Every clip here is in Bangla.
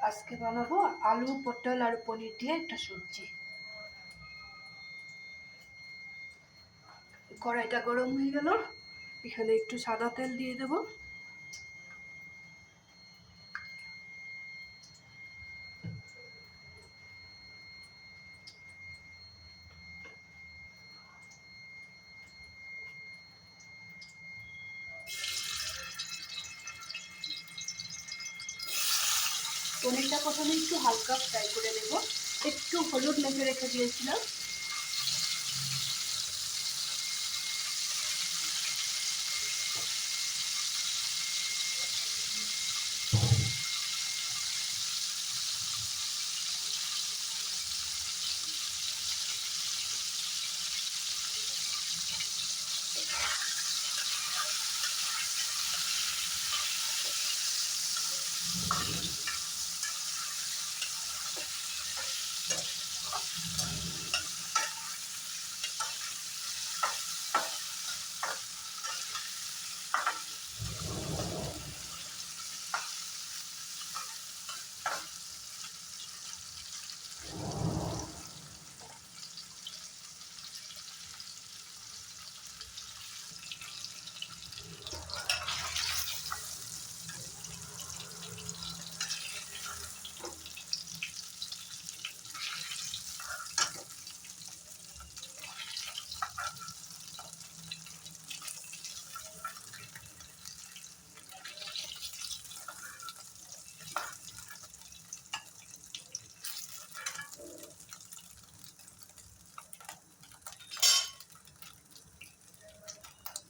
আজকে বানাবো আলু পটল আর পনির দিয়ে একটা সবজি। কড়াইটা গরম হয়ে গেল, এখানে একটু সাদা তেল দিয়ে দেব। পনিরটা প্রথমে একটু হালকা ফ্রাই করে নেব, একটু হলুদ মেখে রেখে দিয়েছিলাম।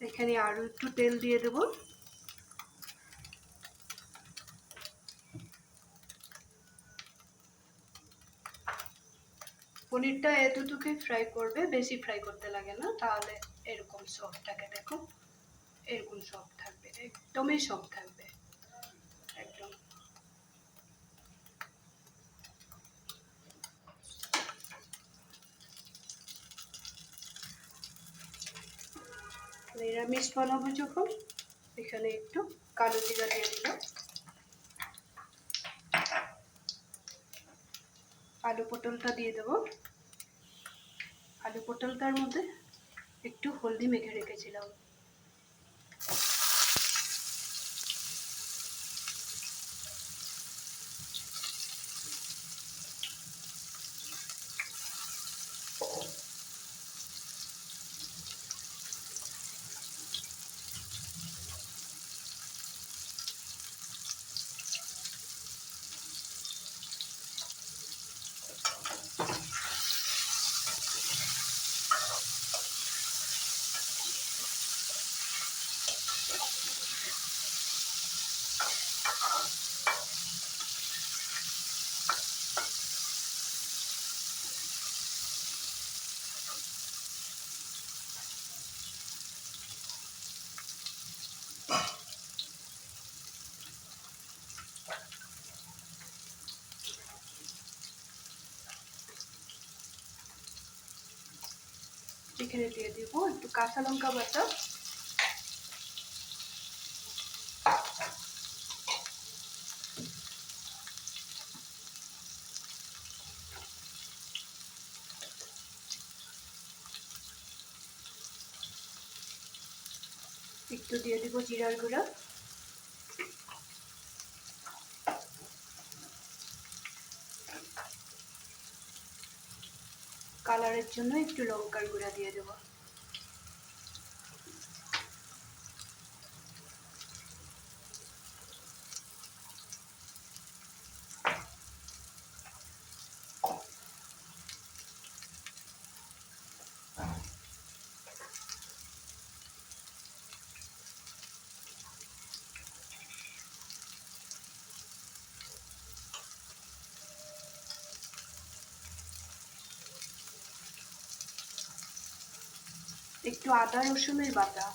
এখানে আরো একটু তেল দিয়ে দেব। পনিরটা এতটুকুই ফ্রাই করবে, বেশি ফ্রাই করতে লাগে না, তাহলে এরকম সফট থাকে। দেখো এরকম সফট থাকবে, একদমই সফট থাকবে একদম। নিরামিষ বানাবো যখন, এখানে একটু কালো জিরা দিয়ে দিলাম। আলু পটলটা দিয়ে দেবো। আলু পটলটার মধ্যে একটু হলদি মেখে রেখেছিলাম। এখানে দিয়ে দিব একটু কাঁচা লঙ্কা বাটা, একটু দিয়ে দিব জিরার গুঁড়া, কালারের জন্য একটু লঙ্কার গুঁড়া দিয়ে দেবো। একটু আদা রসুনের বাটা,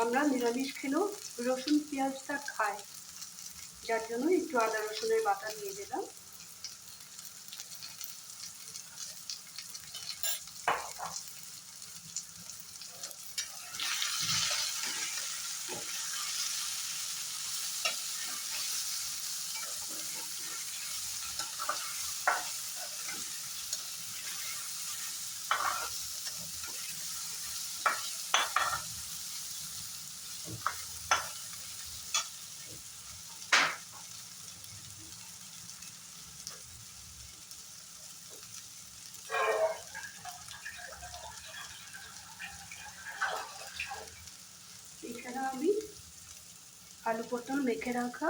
আমরা নিরামিষ খেলেও রসুন পেঁয়াজটা খাই, যার জন্য একটু আদা রসুনের বাটা দিয়ে দিলাম। আলু পটল মেখে রাখা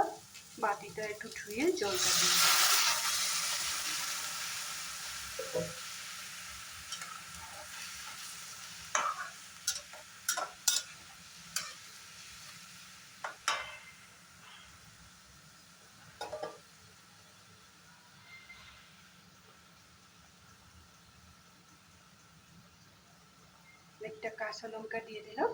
বাটিটা একটু ধুয়ে জলটা দিয়ে দেবো। একটা কাঁচা লঙ্কা দিয়ে দিলাম।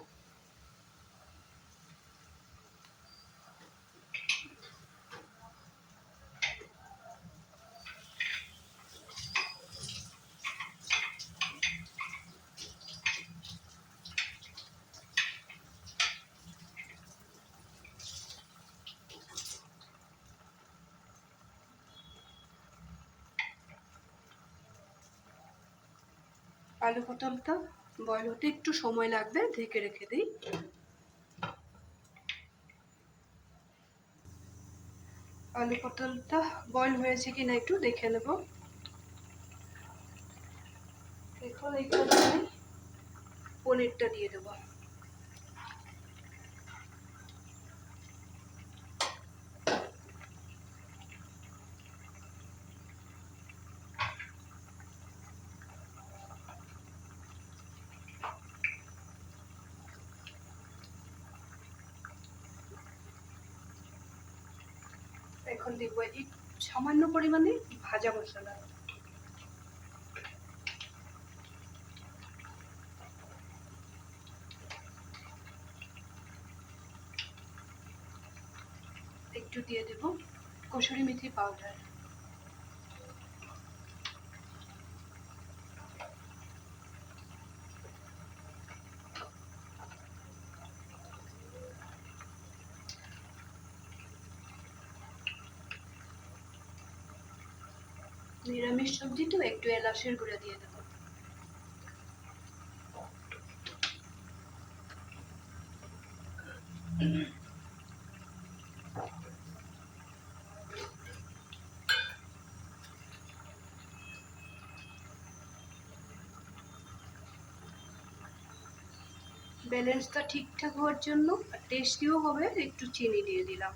আলু পটলটা বয়েল হতে একটু সময় লাগবে, ঢেকে রেখে দিই। আলু পটলটা বয়েল হয়েছে কিনা একটু দেখে নেব। এখন এইখানে আমি পনিরটা দিয়ে দেবো। এখন দিব এই সামান্য পরিমাণে ভাজা মশলা। একটু দিয়ে দেব কসুরি মেথি পাউডার। নিরামিষ সবজি তো একটু এলাচের গুঁড়া দিয়ে দেবো। ব্যালেন্সটা ঠিকঠাক হওয়ার জন্য টেস্টিও হবে, একটু চিনি দিয়ে দিলাম।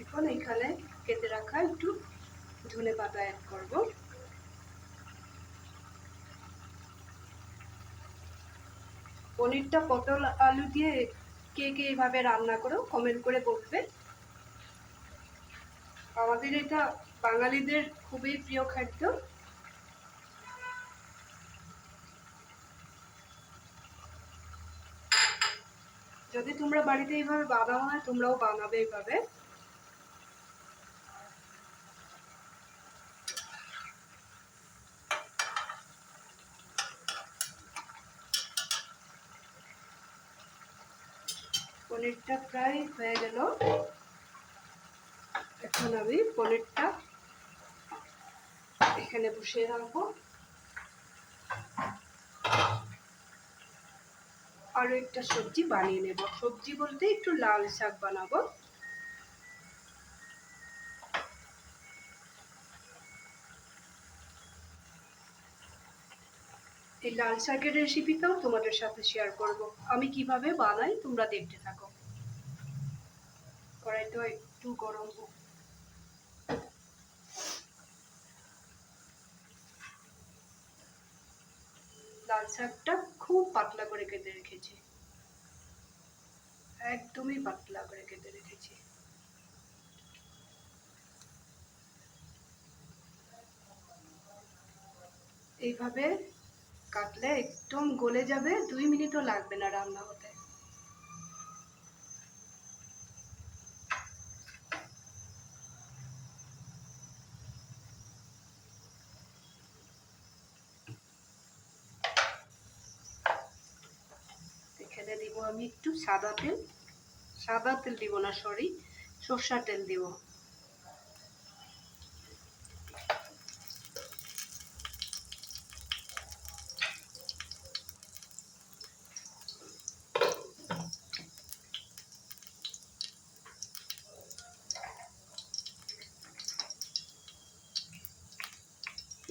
এখন এখানে কেটে রাখা একটু ধনেপাতা অ্যাড করব। পনিরটা পটল আলু দিয়ে কে কে এভাবে রান্না করো কমেন্ট করে বলবে। আমাদের এটা বাঙালিদের খুবই প্রিয় খাদ্য। যদি তোমরা বাড়িতে এইভাবে বানাও হয় তোমরাও বানাবে এইভাবে। পনিরটা প্রায় হয়ে গেল। এখন আমি পনিরটা এখানে বসিয়ে রাখবো। আরো একটা সবজি বানিয়ে নেব। সবজি বলতে একটু লাল শাক বানাবো। এই লাল শাকের রেসিপিটাও তোমাদের সাথে শেয়ার করব। আমি কিভাবে বানাই তোমরা দেখতে থাকো। কড়াইটা একটু গরম হোক। লাল শাকটা খুব পাতলা করে কেটে রেখেছি, একদমই পাতলা করে কেটে রেখেছি। এইভাবে কাটলে একদম গলে যাবে, 2 মিনিটও লাগবে না রান্না হতে। দিব আমি একটু সাদা তেল দিব না, সরি, সরষের তেল দিব।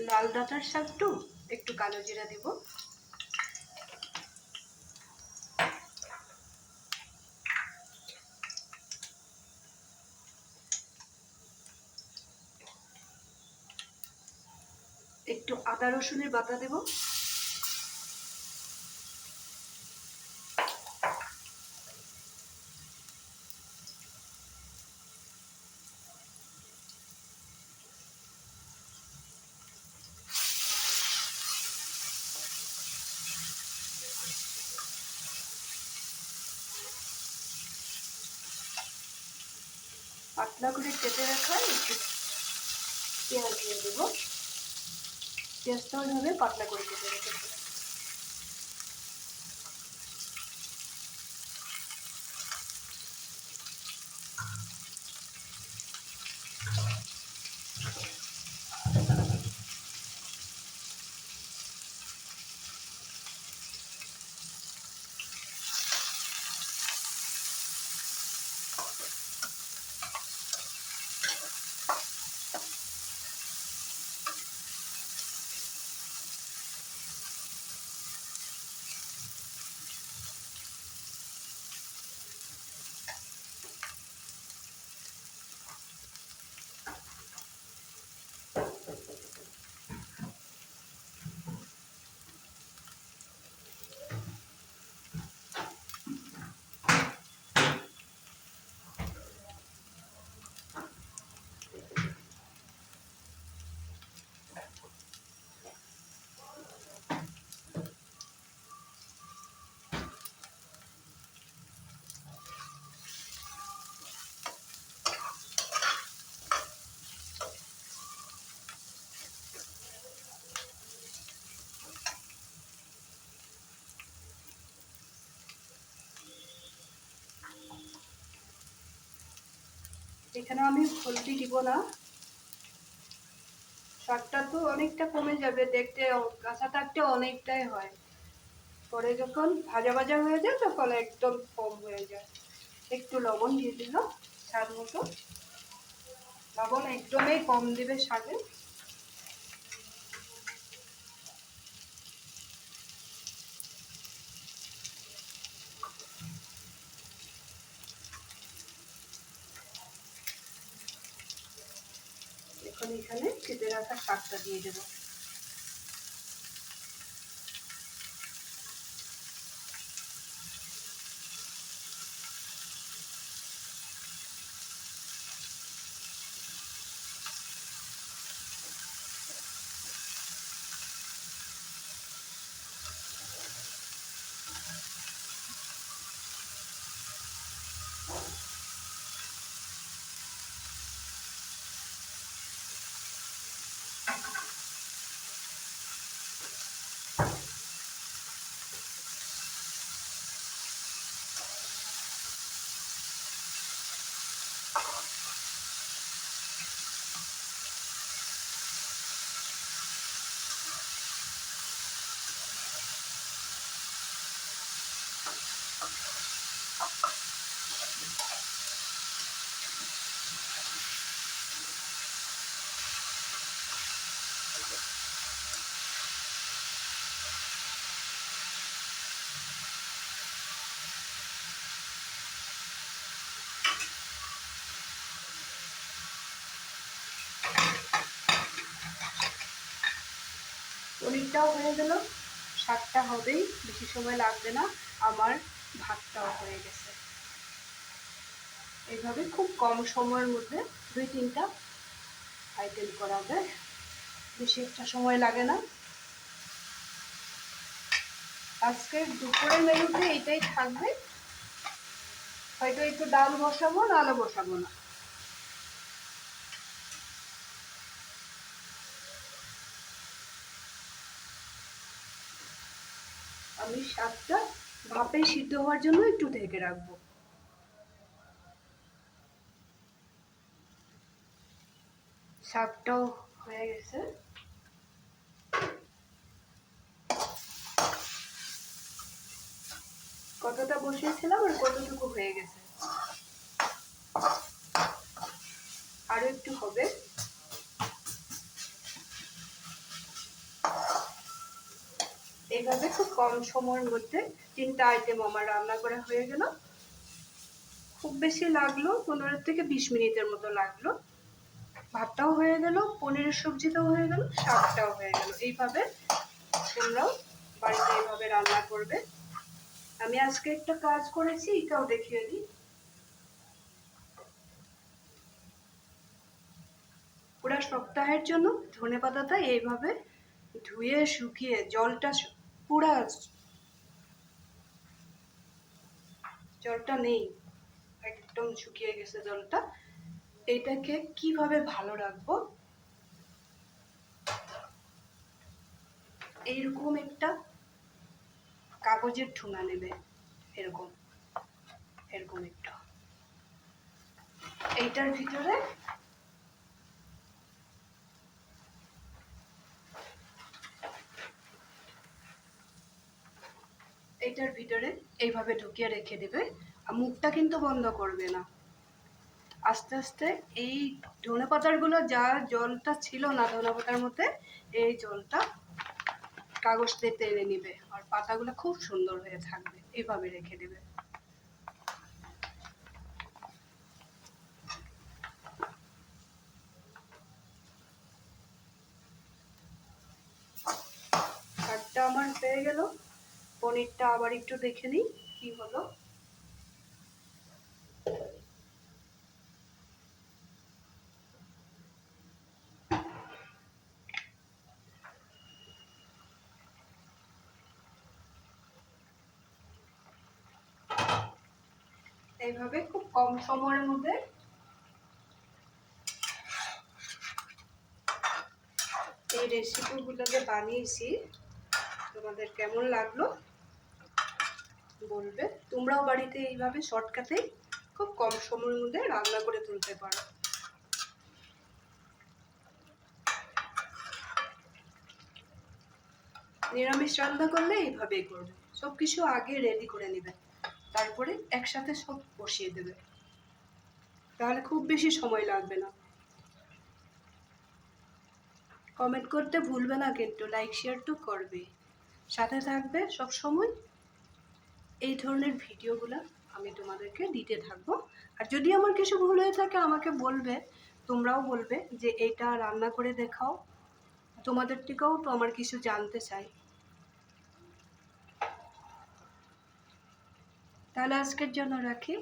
লাল ডাঁটার শাক একটু কালো জিরা দিব। একটু আদা রসুনের বাটা দেব। পাতলা করে কেটে রাখা একটু পেঁয়াজ দিয়ে দেবো। পেঁয়াজটা ওইভাবে পাতলা করে কেটে রেখেছি। এখানে আমি হলদি দিব না, শাকটা তো অনেকটা কমে যাবে, দেখতে কাঁচা থাকতে অনেকটাই হয়, পরে যখন ভাজা ভাজা হয়ে যায় তখন একদম কম হয়ে যায়। একটু লবণ দিয়ে দিলাম স্বাদ মতো। লবণ একদমই কম দিবে শাকে। এখন এখানে কেটে রাখা শাকটা দিয়ে দেবো। পনিরটাও হয়ে গেল, শাকটা হবেই, বেশি সময় লাগবে না, আমার ভাতটাও হয়ে গেছে। এইভাবে খুব কম সময়ের মধ্যে 2-3টা আইটেম করা যায়, বেশি একটা সময় লাগে না। আজকে দুপুরের মেনুতে এটাই থাকবে, হয়তো একটু ডাল বসাবো, নাহলে বসাবো না। আমি শাকটা ভাপে সিদ্ধ হওয়ার জন্য একটু ঢেকে রাখবো। শাকটাও হয়ে গেছে। কতটা বসিয়েছিলাম আর কতটুকু হয়ে গেছে, আরো একটু হবে। এইভাবে খুব কম সময়ের মধ্যে 3টা আইটেম আমার রান্না করা হয়ে গেল। খুব বেশি লাগলো 15 থেকে 20 মিনিটের মতো লাগলো। ভাতটাও হয়ে গেল, পনিরের সবজিটাও হয়ে গেল, শাকটাও হয়ে গেল। এইভাবে তোমরাও বাড়িতে এইভাবে রান্না করবে। আমি আজকে একটা কাজ করেছি, এটাও দেখিয়ে দিই। পুরো সপ্তাহের জন্য ধনেপাতাটা এইভাবে ধুয়ে শুকিয়ে জলটা নেই, একদম শুকিয়ে গেছে জলটা। এটাকে কিভাবে ভালো রাখবো, এইরকম একটা কাগজের ঠুঙা নেবে, এরকম এরকম একটা। এইটার ভিতরে এইভাবে ঢুকিয়ে রেখে দেবে। আর মুখটা কিন্তু বন্ধ করবে না। আস্তে আস্তে এই ধনেপাতার গুলো যা জলটা ছিল না ধনেপাতার মধ্যে, এই জলটা কাগজতে টেনে নিবে আর পাতাগুলো খুব সুন্দর হয়ে থাকবে। এইভাবে রেখে দেবে। শাকটা আমার হয়ে গেল। পনিরটা আবার একটু দেখে নিই কি হলো। এইভাবে খুব কম সময়ের মধ্যে এই রেসিপিগুলোকে বানিয়েছি। তোমাদের কেমন লাগলো বলবে। তোমরাও বাড়িতে এইভাবে শর্টকাটে খুব কম সময়ের মধ্যে রান্না করে তুলতে পারো। নিরামিষ রান্না করলে এইভাবেই করবে, সবকিছু আগে রেডি করে নেবে, তারপরে একসাথে সব বসিয়ে দেবে, তাহলে খুব বেশি সময় লাগবে না। কমেন্ট করতে ভুলবে না কিন্তু, লাইক শেয়ার তো করবে, সাথে থাকবে সব সময়। এই ধরনের ভিডিওগুলো আমি তোমাদেরকে দিতে থাকবো। আর যদি আমার কিছু ভুল হয়ে থাকে আমাকে বলবে, তোমরাও বলবে যে এটা রান্না করে দেখাও, তোমাদের থেকেও তো আমার কিছু জানতে চাই। তাহলে আজকের জন্য রাখি।